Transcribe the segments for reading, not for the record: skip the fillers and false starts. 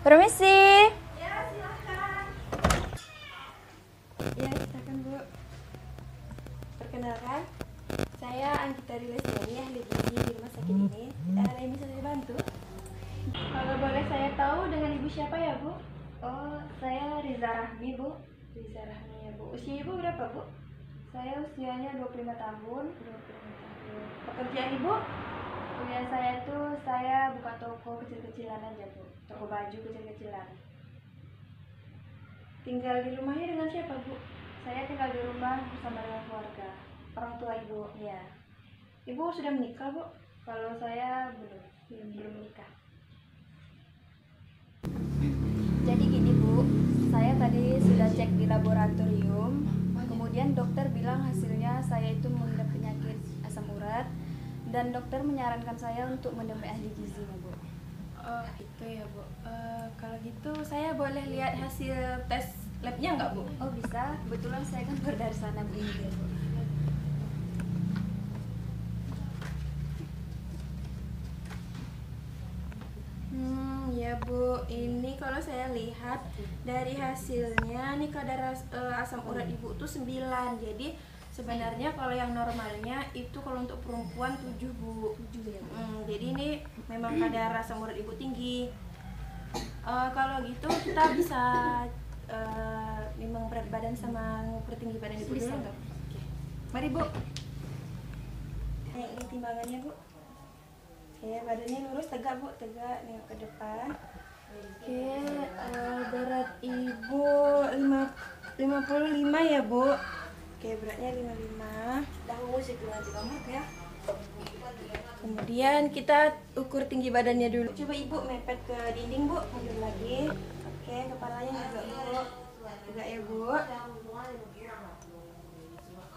Permisi. Ya, silakan. Ya, silakan Bu. Perkenalkan, saya Anggita Rilesiani, ahli gizi di rumah sakit ini. Ada yang bisa saya bantu? Kalau boleh saya tahu dengan ibu siapa ya Bu? Oh, saya Riza Rahmi, Bu. Riza Rahmi ya Bu. Usia ibu berapa Bu? Saya usianya 25 tahun. 25 tahun. Pekerjaan ibu? Kuliah saya tuh saya buka toko kecil-kecilan aja, Bu. Toko baju kecil-kecilan. Tinggal di rumahnya dengan siapa Bu? Saya tinggal di rumah bersama dengan keluarga. Orang tua ibu? Ya, Ibu sudah menikah Bu? kalau saya Belum menikah. Jadi gini, Bu. Saya tadi sudah cek di laboratorium. Kemudian dokter bilang hasilnya saya itu mengidap penyakit asam urat dan dokter menyarankan saya untuk menemui ahli gizi, Bu. Oh itu ya Bu. Kalau gitu saya boleh lihat hasil tes labnya nggak Bu? Oh, bisa. Kebetulan saya kan baru dari sana, Bu. Ya Bu, ini kalau saya lihat dari hasilnya nih kadar asam urat ibu tuh 9. Jadi sebenarnya kalau yang normalnya itu kalau untuk perempuan 7 Bu. 7 ya, Bu. Jadi ini memang kadar asam urat ibu tinggi. Kalau gitu kita bisa memang berat badan sama ngukur tinggi badan ibu Bisa. dulu tuh. Oke. Mari Bu. Ini timbangannya Bu. Oke, badannya lurus, tegak Bu, tegak, nengok ke depan. Oke, berat ibu 55 ya Bu. Oke, beratnya 55. Ya. Kemudian kita ukur tinggi badannya dulu. Coba ibu mepet ke dinding Bu, mundur lagi. Oke, kepalanya juga Bu. Tegak ya Bu.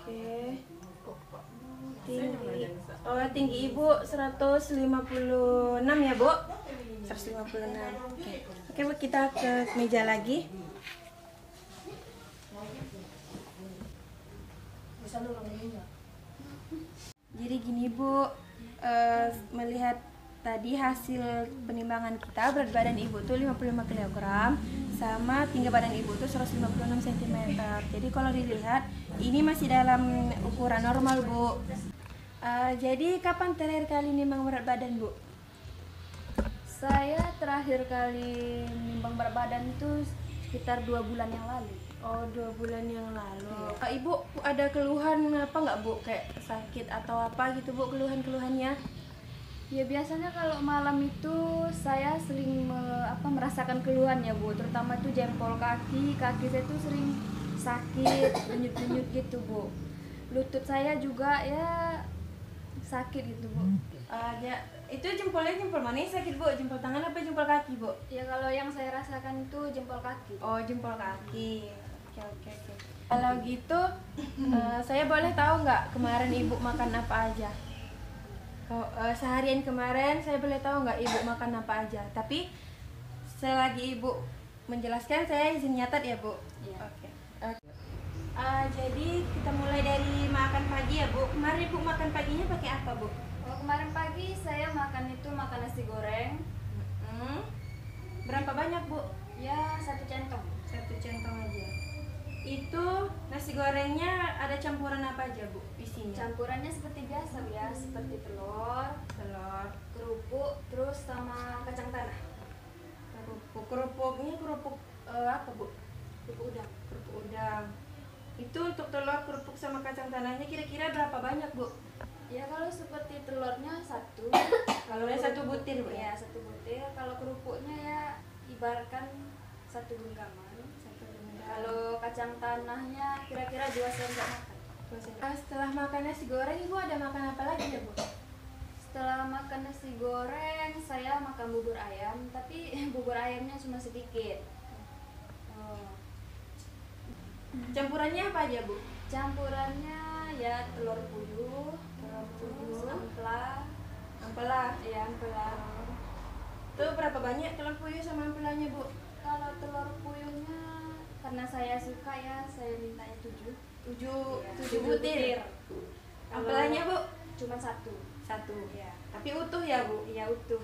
Oke. Tinggi ibu 156 ya Bu. 156. Oke Bu, kita ke meja lagi. Jadi gini Bu, melihat tadi hasil penimbangan kita, berat badan ibu tuh 55 kg sama tinggi badan ibu tuh 156 cm. Jadi kalau dilihat ini masih dalam ukuran normal Bu. Jadi kapan terakhir kali nimbang berat badan Bu? Saya terakhir kali nimbang berat badan itu sekitar 2 bulan yang lalu. Oh, 2 bulan yang lalu. Ibu ada keluhan apa nggak Bu? Kayak sakit atau apa gitu Bu, keluhan-keluhannya? Ya biasanya kalau malam itu saya sering merasakan keluhan ya Bu, terutama tuh jempol kaki saya tuh sering sakit, denyut-denyut gitu Bu. Lutut saya juga ya sakit gitu Bu. Itu jempolnya jempol mana yang sakit Bu? Jempol tangan apa jempol kaki Bu? Ya kalau yang saya rasakan itu jempol kaki. Oh, jempol kaki. Oke. Kalau gitu, saya boleh tahu nggak kemarin ibu makan apa aja? Seharian kemarin saya boleh tahu nggak ibu makan apa aja? Tapi selagi ibu menjelaskan saya izin nyatat ya Bu. Iya. Oke. Jadi kita mulai dari makan pagi ya Bu. Kemarin ibu makan paginya pakai apa Bu? Kalau kemarin pagi saya makan nasi goreng. Berapa banyak Bu? Ya 1 centong. 1 centong aja. Itu nasi gorengnya ada campuran apa aja Bu isinya? Campurannya seperti biasa ya, seperti telur, kerupuk, terus sama kacang tanah. Kerupuknya kerupuk apa Bu? Kerupuk udang. Kerupuk udang. Itu untuk telur, kerupuk sama kacang tanahnya kira-kira berapa banyak Bu? Ya kalau seperti telurnya 1. Kalau 1 butir Bu Ya ya? 1 butir. Kalau kerupuknya ya ibaratkan 1 genggaman. Kalau kacang tanahnya kira-kira 2 sendok makan. Setelah makan nasi goreng Ibu ada makan apa lagi ya Bu? Setelah makan nasi goreng saya makan bubur ayam, tapi bubur ayamnya cuma sedikit. Campurannya apa aja Bu? Campurannya ya telur puyuh, Ampela. ya ampela. Itu berapa banyak telur puyuh sama ampelanya Bu? Kalau telur puyuhnya karena saya suka ya saya mintanya 7. 7 butir. Ampelanya Bu? Cuma 1. 1. Ya. Tapi utuh ya Bu? Iya utuh.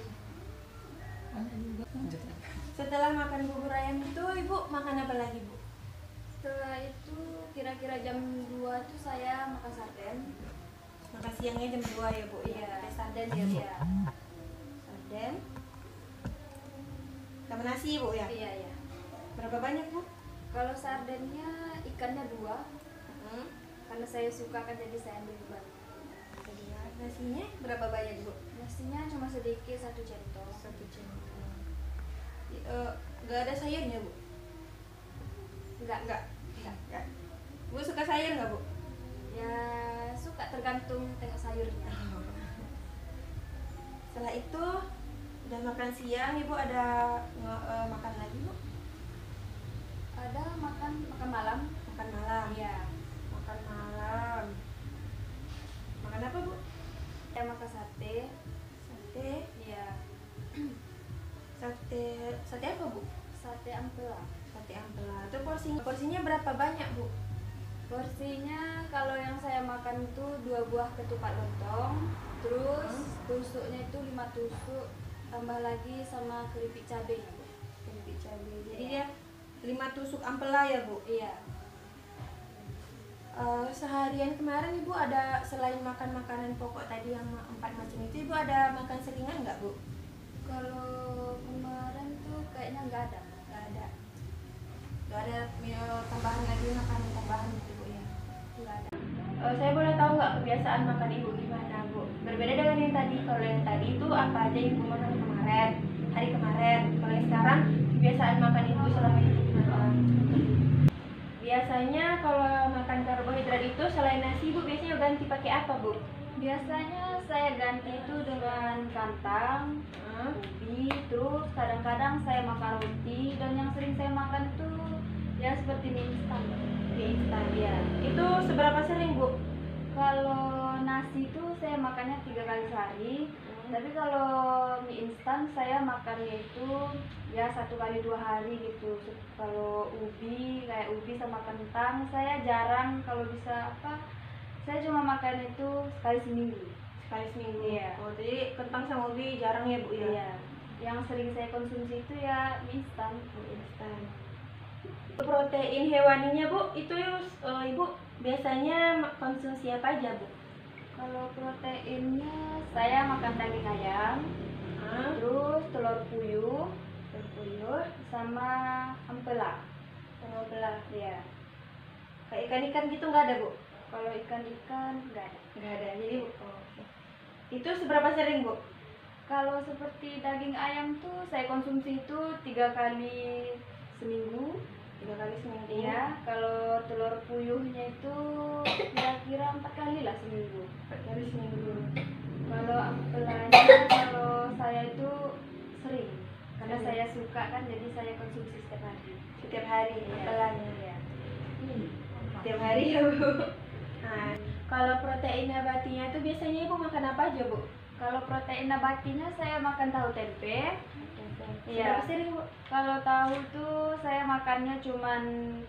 Setelah makan bubur ayam itu ibu makan apa lagi bu? Setelah itu kira-kira jam 2 itu saya makan sarden. Makan siangnya jam 2 ya bu? Iya. Pakai sarden ya bu? Iya. Sarden sama nasi bu ya? Iya, iya. Berapa banyak bu? Kalau sardennya ikannya 2, Hmm. karena saya suka kan jadi saya ambil banyak. Nasinya berapa banyak bu? Nasinya cuma sedikit, 1 centong. 1 centong. Gak ada sayurnya bu? Enggak. Enggak. Bu suka sayur nggak bu? Ya suka, tergantung tengok sayurnya. Setelah itu udah makan siang, ibu ada makan lagi bu? Ada makan malam. Makan malam. Iya. Makan malam. Makan apa bu? Saya makan sate. Sate. Iya. Sate apa bu? Sate ampela. Sate ampela. Itu porsinya berapa banyak bu? Porsinya kalau yang saya makan itu 2 buah ketupat lontong, terus tusuknya itu 5 tusuk, tambah lagi sama keripik cabenya bu. Keripik cabai. Jadi Iya. dia 5 tusuk ampela ya bu? Iya. Seharian kemarin ibu ada selain makan makanan pokok tadi yang 4 macam itu, ibu ada makan selingan nggak bu? Kalau kemarin tuh kayaknya nggak ada. Nggak ada tambahan lagi makanan tambahan gitu bu ya? Nggak ada. Saya boleh tahu nggak kebiasaan makan ibu gimana bu? Berbeda dengan yang tadi. Kalau yang tadi itu apa aja ibu makan hari kemarin. Kalau yang sekarang kebiasaan makan ibu selama ini gimana? Biasanya kalau makan karbohidrat itu selain nasi ibu biasanya ganti pakai apa bu? Biasanya saya ganti itu dengan kantang, ubi, terus kadang-kadang saya makan roti, dan yang sering saya makan itu ya seperti mie instan. Mie instan ya. Itu seberapa sering bu? Kalau nasi itu saya makannya 3 kali sehari, tapi kalau mie instan saya makannya itu ya 1 kali 2 hari gitu. Kalau ubi, kayak ubi sama kentang saya jarang, kalau bisa saya cuma makan itu sekali seminggu. Sekali seminggu. Iya. Oh, jadi kentang sama ubi jarang ya bu ya? Iya. Yang sering saya konsumsi itu ya mie instan. Mie instan. Protein hewaninya bu, itu ibu biasanya konsumsi apa aja bu? Kalau proteinnya saya makan daging ayam, terus telur puyuh, sama ampela. Sama belah. Ya. Kayak ikan-ikan gitu nggak ada bu? Kalau ikan-ikan nggak ada. Nggak ada. Jadi bu, oke. Itu seberapa sering bu? Kalau seperti daging ayam tuh saya konsumsi itu 3 kali seminggu. 3 kali seminggu. Iya. Kalau telur puyuhnya itu kira-kira 4 kali lah seminggu. 4 kali seminggu. Kalau ampelanya kalau saya itu sering, karena saya suka kan, jadi saya konsumsi setiap hari. Setiap hari ampelanya. Iya. Setiap hari ya bu. Nah, kalau protein nabatinya itu biasanya ibu makan apa aja bu? Kalau protein nabatinya saya makan tahu tempe. Iya. Berapa sering bu? Kalau tahu tuh saya makannya cuman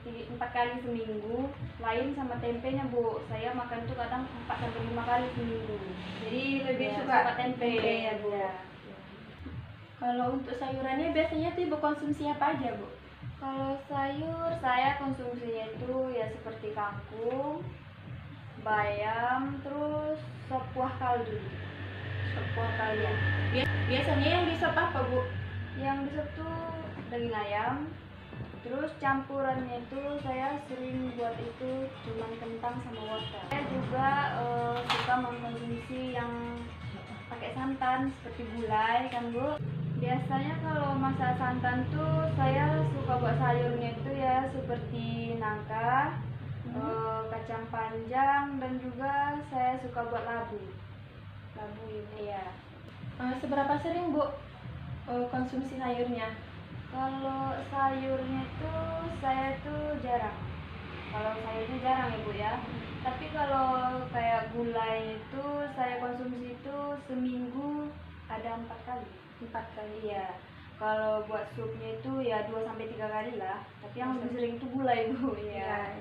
4 kali seminggu. Lain sama tempenya bu, saya makan tuh kadang 4 sampai 5 kali seminggu. Jadi lebih Iya, suka tempe ya bu. Iya. Kalau untuk sayurannya biasanya tuh ibu konsumsi apa aja bu? Kalau sayur saya konsumsinya itu ya seperti kangkung, bayam, terus sop kuah kaldu. Sop kuah kaldu. Biasanya yang di sop apa bu? Yang di sop tuh daging ayam. Terus campurannya itu saya sering buat itu cuman kentang sama wortel. Saya juga suka mengkonsumsi yang pakai santan seperti gulai kan bu. Biasanya kalau masak santan tuh saya suka buat sayurnya itu ya seperti nangka, kacang panjang, dan juga saya suka buat labu. Labu ya. Seberapa sering bu konsumsi sayurnya? Kalau sayurnya tuh saya tuh jarang. Kalau sayurnya jarang ya bu ya. Tapi kalau kayak gulai itu saya konsumsi itu seminggu ada 4 kali. 4 kali ya. Kalau buat supnya itu ya 2 sampai 3 kali lah. Tapi yang lebih sering itu gulai bu ya.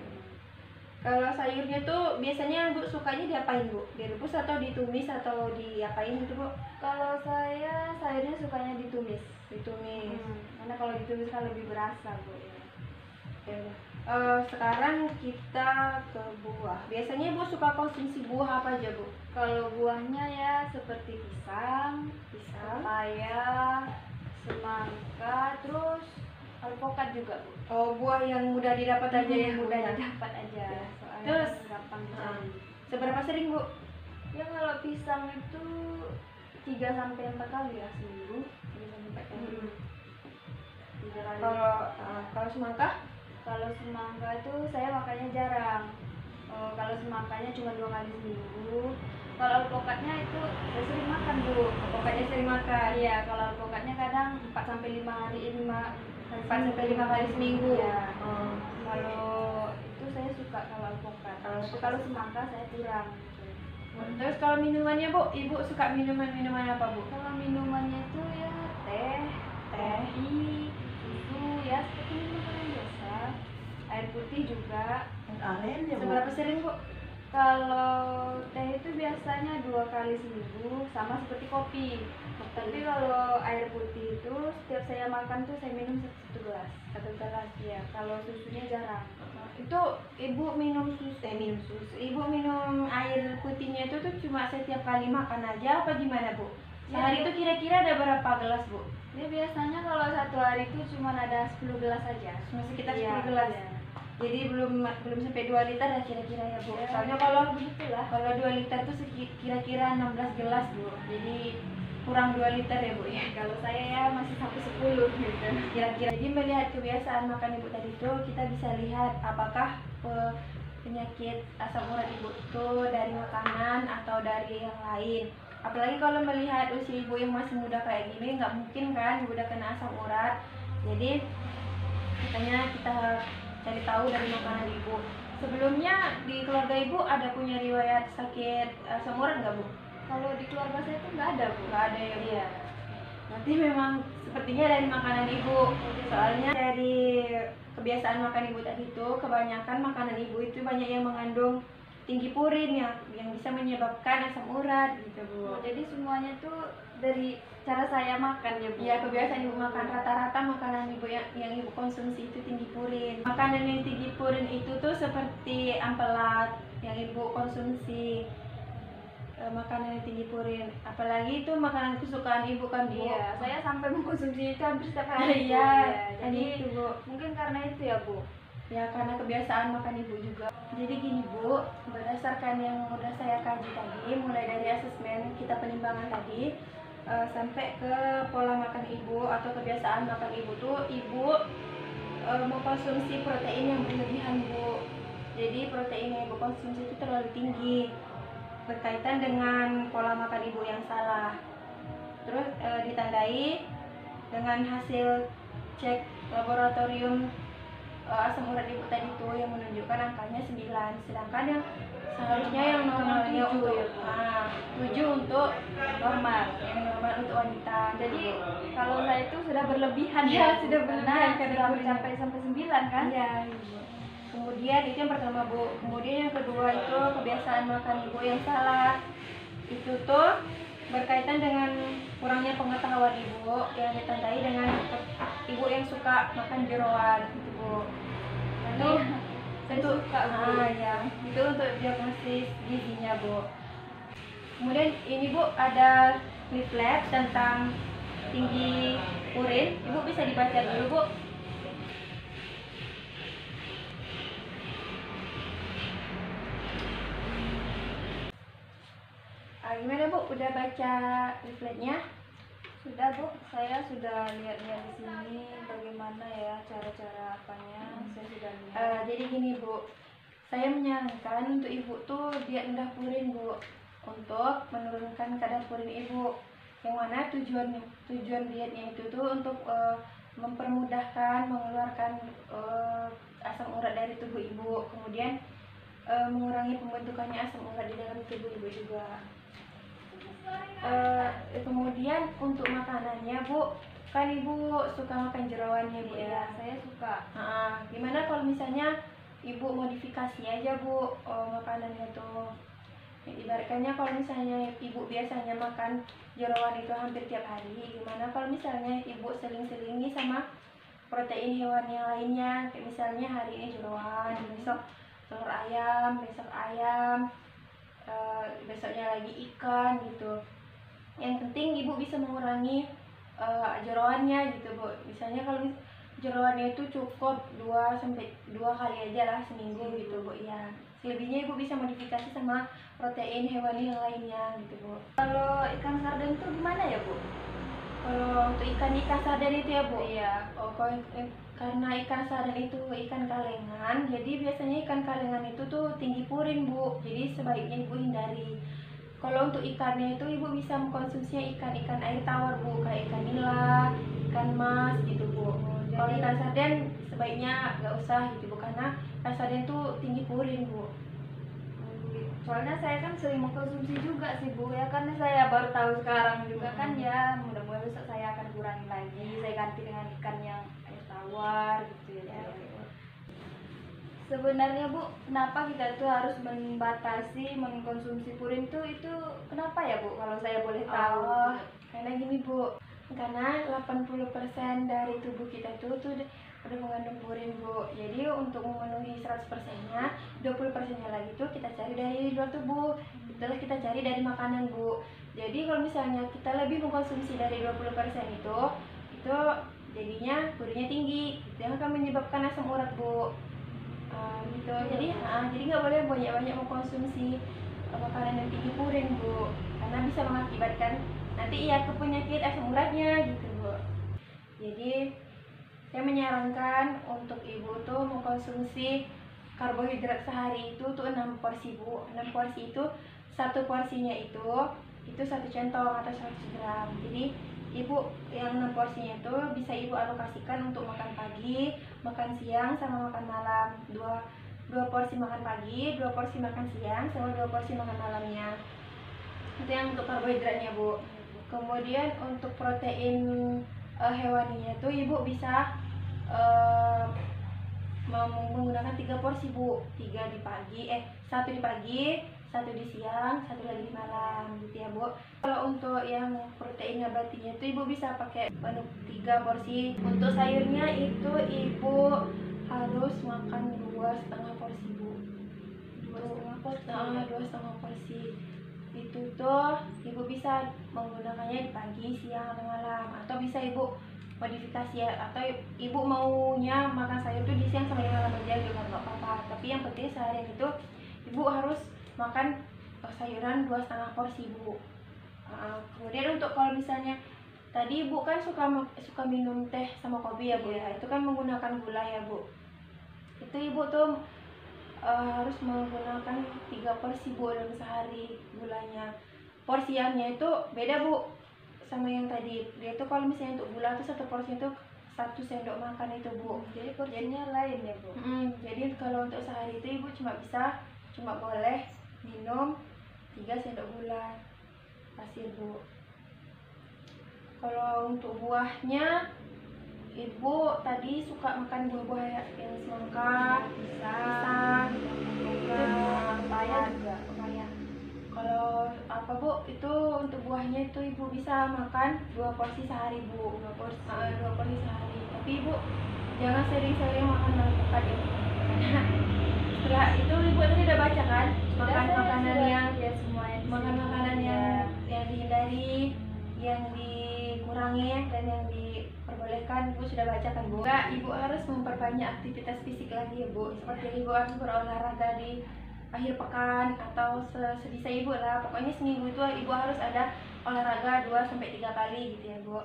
Kalau sayurnya tuh biasanya bu sukanya diapain bu? Direbus atau ditumis atau diapain itu bu? Kalau saya sayurnya sukanya ditumis. ditumis. Karena kalau ditumis kan lebih berasa bu ya. Ya udah. Sekarang kita ke buah. Biasanya ibu suka konsumsi buah apa aja bu? Kalau buahnya ya seperti pisang, pepaya, semangka, terus alpukat juga bu. Oh, buah yang mudah didapat aja ya, mudah Bu? didapat aja. Ya. Soalnya Terus, kan gampang dicari. Seberapa sering bu? Ya kalau pisang itu 3 sampai 4 kali ya seminggu. 3 sampai 4 kali. 3 kali. Kalau semangka? Kalau semangka itu saya makannya jarang. Kalau semangkanya cuma 2 kali seminggu. Kalau alpukatnya itu saya sering makan bu. Pokoknya sering makan. Iya, kalau alpukatnya kadang 4 sampai 5 hari, 4 sampai 5 kali seminggu. Iya. Oh. Kalau itu saya suka kalau alpukat. Kalau semangka saya kurang. Terus kalau minumannya bu, ibu suka minuman apa bu? Kalau minumannya itu ya teh, kopi, susu ya seperti minuman biasa. Air putih juga. Seberapa sering bu? Kalau teh itu biasanya 2 kali seminggu, sama seperti kopi. Tapi kalau air putih itu setiap saya makan tuh saya minum 1 gelas. 1 gelas. Ya, kalau susunya jarang. Itu ibu minum susu. Ibu minum air putihnya itu tuh cuma setiap kali makan aja apa gimana bu? Sehari itu kira-kira ada berapa gelas bu? Ya biasanya kalau 1 hari itu cuma ada 10 gelas aja. Cuma sekitar 10 Iya, gelas. iya. Jadi belum sampai 2 liter lah kira-kira ya bu. Ya, Soalnya kalau begitulah. 2 liter tuh kira-kira 16 gelas bu. Jadi kurang 2 liter ya bu ya. Kalau saya ya masih sampai 10 gitu. Kira-kira. Jadi melihat kebiasaan makan ibu tadi itu kita bisa lihat apakah penyakit asam urat ibu itu dari makanan atau dari yang lain. Apalagi kalau melihat usia ibu yang masih muda kayak gini, nggak mungkin kan ibu udah kena asam urat. Jadi makanya kita cari tahu dari makanan ibu. Sebelumnya di keluarga ibu ada punya riwayat sakit asam urat nggak bu? Kalau di keluarga saya tuh nggak ada bu. Nggak ada ya bu. Iya. Nanti memang sepertinya dari makanan ibu. Soalnya dari kebiasaan makan ibu tadi itu kebanyakan makanan ibu itu banyak yang mengandung tinggi purin yang bisa menyebabkan asam urat gitu bu. Jadi semuanya tuh dari cara saya makan ya bu. Ya kebiasaan ibu makan rata-rata makanan ibu yang ibu konsumsi itu tinggi purin. Makanan yang tinggi purin itu tuh seperti ampelat yang ibu konsumsi. Makanan yang tinggi purin, apalagi itu makanan kesukaan ibu kan bu. Iya, saya sampai mengkonsumsi itu hampir setiap hari. Iya, Jadi itu bu. mungkin karena itu ya bu. Ya karena kebiasaan makan ibu juga. Jadi gini bu, berdasarkan yang udah saya kaji tadi, mulai dari asesmen kita penimbangan tadi sampai ke pola makan ibu atau kebiasaan makan ibu tuh ibu mengkonsumsi protein yang berlebihan bu. Jadi protein yang ibu konsumsi itu terlalu tinggi, berkaitan dengan pola makan ibu yang salah. Terus ditandai dengan hasil cek laboratorium asam urat ibu tadi itu yang menunjukkan angkanya 9, sedangkan yang seharusnya yang normalnya 7 untuk ya, 7 untuk Normal. yang normal untuk wanita. Jadi kalau saya itu sudah berlebihan Iya, ya, sudah berlebihan karena kadar sudah gulanya. mencapai sampai 9 kan? Iya, ibu. Kemudian itu yang pertama bu. Kemudian yang kedua itu kebiasaan makan ibu yang salah. Itu tuh berkaitan dengan kurangnya pengetahuan ibu yang ditandai dengan ibu yang suka makan jeroan gitu bu. Itu Saya suka, Bu. ya itu untuk diagnosis gizinya bu. Kemudian ini bu ada leaflet tentang tinggi urin. Ibu bisa dibaca dulu bu. Gimana bu, udah baca leafletnya? Sudah bu, saya sudah lihat-lihat di sini bagaimana ya cara-cara apanya. Saya sudah lihat. Jadi gini bu, saya menyarankan untuk ibu tuh diet rendah purin bu, untuk menurunkan kadar purin ibu. Yang mana tujuan dietnya itu tuh untuk mempermudahkan mengeluarkan asam urat dari tubuh ibu, kemudian mengurangi pembentukannya asam urat di dalam tubuh ibu juga. Kemudian untuk makanannya bu, kan ibu suka makan jeroan ya bu Iya, ya. saya suka. Gimana kalau misalnya ibu modifikasi aja bu makanannya tuh, Ibaratkannya kalau misalnya ibu biasanya makan jeroan itu hampir tiap hari, gimana kalau misalnya ibu seling-selingi sama protein hewan yang lainnya, kayak misalnya hari ini jeroan, besok telur ayam, besok ayam, besoknya lagi ikan gitu. Yang penting ibu bisa mengurangi jeroannya gitu bu. Misalnya kalau jeroannya itu cukup 2 kali aja lah seminggu gitu bu ya. Selebihnya ibu bisa modifikasi sama protein hewani yang lainnya gitu bu. Kalau ikan sarden itu gimana ya bu? Kalau untuk ikan sarden itu ya bu, Iya. karena ikan sarden itu ikan kalengan, jadi biasanya ikan kalengan itu tuh tinggi purin bu, jadi sebaiknya ibu hindari. Kalau untuk ikannya itu ibu bisa mengkonsumsinya ikan-ikan air tawar bu, kayak ikan nila, ikan mas gitu bu. Kalau ikan sarden sebaiknya nggak usah gitu bu, karena ikan sarden tuh tinggi purin bu. Soalnya saya kan sering mengkonsumsi juga sih bu ya, karena saya baru tahu sekarang juga kan ya. Mudah-mudahan besok saya akan kurangi lagi, saya ganti dengan ikan yang air tawar gitu ya. Sebenarnya bu, kenapa kita tuh harus membatasi mengkonsumsi purin tuh, itu kenapa ya bu, kalau saya boleh tahu? Oh, karena gini bu, karena 80% dari tubuh kita tuh udah mengandung purin bu. Jadi untuk memenuhi 100%-nya, 20%-nya lagi tuh kita cari dari luar tubuh. Itulah kita cari dari makanan bu. Jadi kalau misalnya kita lebih mengkonsumsi dari 20% itu jadinya purinnya tinggi. Itu yang akan menyebabkan asam urat bu. Gitu. Jadi nggak boleh banyak-banyak mengkonsumsi makanan yang tinggi purin bu, karena bisa mengakibatkan nanti ke penyakit asam uratnya gitu bu. Jadi saya menyarankan untuk ibu tuh mengkonsumsi karbohidrat sehari itu tuh 6 porsi bu. 6 porsi itu, satu porsinya itu 1 centong atau 100 gram. Jadi ibu yang 6 porsinya itu bisa ibu alokasikan untuk makan pagi, makan siang, sama makan malam. Dua porsi makan pagi, 2 porsi makan siang, sama 2 porsi makan malamnya. Itu yang untuk karbohidratnya bu. Kemudian untuk protein hewaninya tuh ibu bisa menggunakan 3 porsi bu. 1 di pagi, 1 di siang, 1 lagi di malam gitu ya bu. Kalau untuk yang protein nabatinya itu ibu bisa pakai menu 3 porsi. Untuk sayurnya itu ibu harus makan 2,5 porsi bu. 2,5 porsi. Itu tuh ibu bisa menggunakannya di pagi, siang, atau malam, atau bisa ibu modifikasi ya, atau ibu maunya makan sayur tuh di siang sama di malam aja juga nggak apa-apa. Tapi yang penting seharian itu ibu harus makan sayuran 2,5 porsi bu. Kemudian untuk kalau misalnya tadi ibu kan suka minum teh sama kopi ya bu ya, itu kan menggunakan gula ya bu. Itu ibu tuh harus menggunakan 3 porsi bu dalam sehari gulanya. Porsiannya itu beda bu sama yang tadi. Dia tuh kalau misalnya untuk gula tuh 1 porsi itu 1 sendok makan itu bu. Jadi porsinya lain ya bu. Jadi kalau untuk sehari itu ibu cuma boleh minum 3 sendok gula pasir bu. Kalau untuk buahnya, ibu tadi suka makan buah-buah yang semangka, pisang, pepaya juga. Kalau apa bu, itu untuk buahnya itu ibu bisa makan 2 porsi sehari bu. 2 porsi sehari. Tapi ibu jangan sering-sering makan alpukat ya. Setelah itu ibu tadi udah baca kan, makan makanan yang dihindari, yang dikurangi, dan yang diperbolehkan. Ibu sudah baca kan bu. Enggak, ibu harus memperbanyak aktivitas fisik lagi ya bu. Seperti ibu harus berolahraga di akhir pekan atau sebisa ibu lah. Pokoknya seminggu itu ibu harus ada olahraga 2-3 kali gitu ya bu.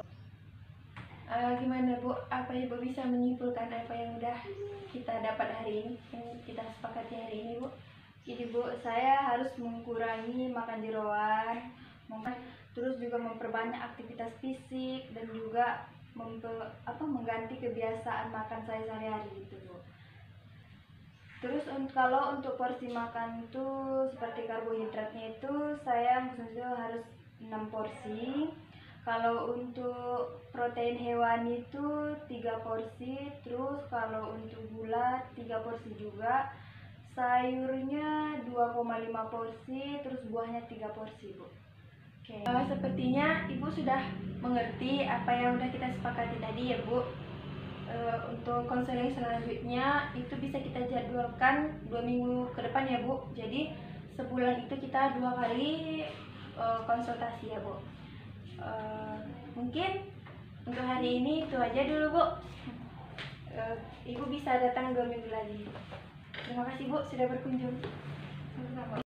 Gimana bu, apa ibu bisa menyimpulkan apa yang udah kita dapat hari ini, yang kita sepakati hari ini bu? Jadi bu, saya harus mengurangi makan jeroan, terus juga memperbanyak aktivitas fisik, dan juga mengganti kebiasaan makan saya sehari-hari gitu bu. Terus kalau untuk porsi makan tuh seperti karbohidratnya itu saya maksudnya harus 6 porsi. Kalau untuk protein hewani itu 3 porsi. Terus kalau untuk gula 3 porsi juga. sayurnya 2,5 porsi, terus buahnya 3 porsi, Bu. Oke. Sepertinya Ibu sudah mengerti apa yang udah kita sepakati tadi ya, Bu. Untuk konseling selanjutnya itu bisa kita jadwalkan 2 minggu ke depan ya, Bu. Jadi sebulan itu kita 2 kali konsultasi ya, Bu. Mungkin untuk hari ini itu aja dulu, Bu. Ibu bisa datang 2 minggu lagi. Terima kasih, Bu, sudah berkunjung. Sama-sama.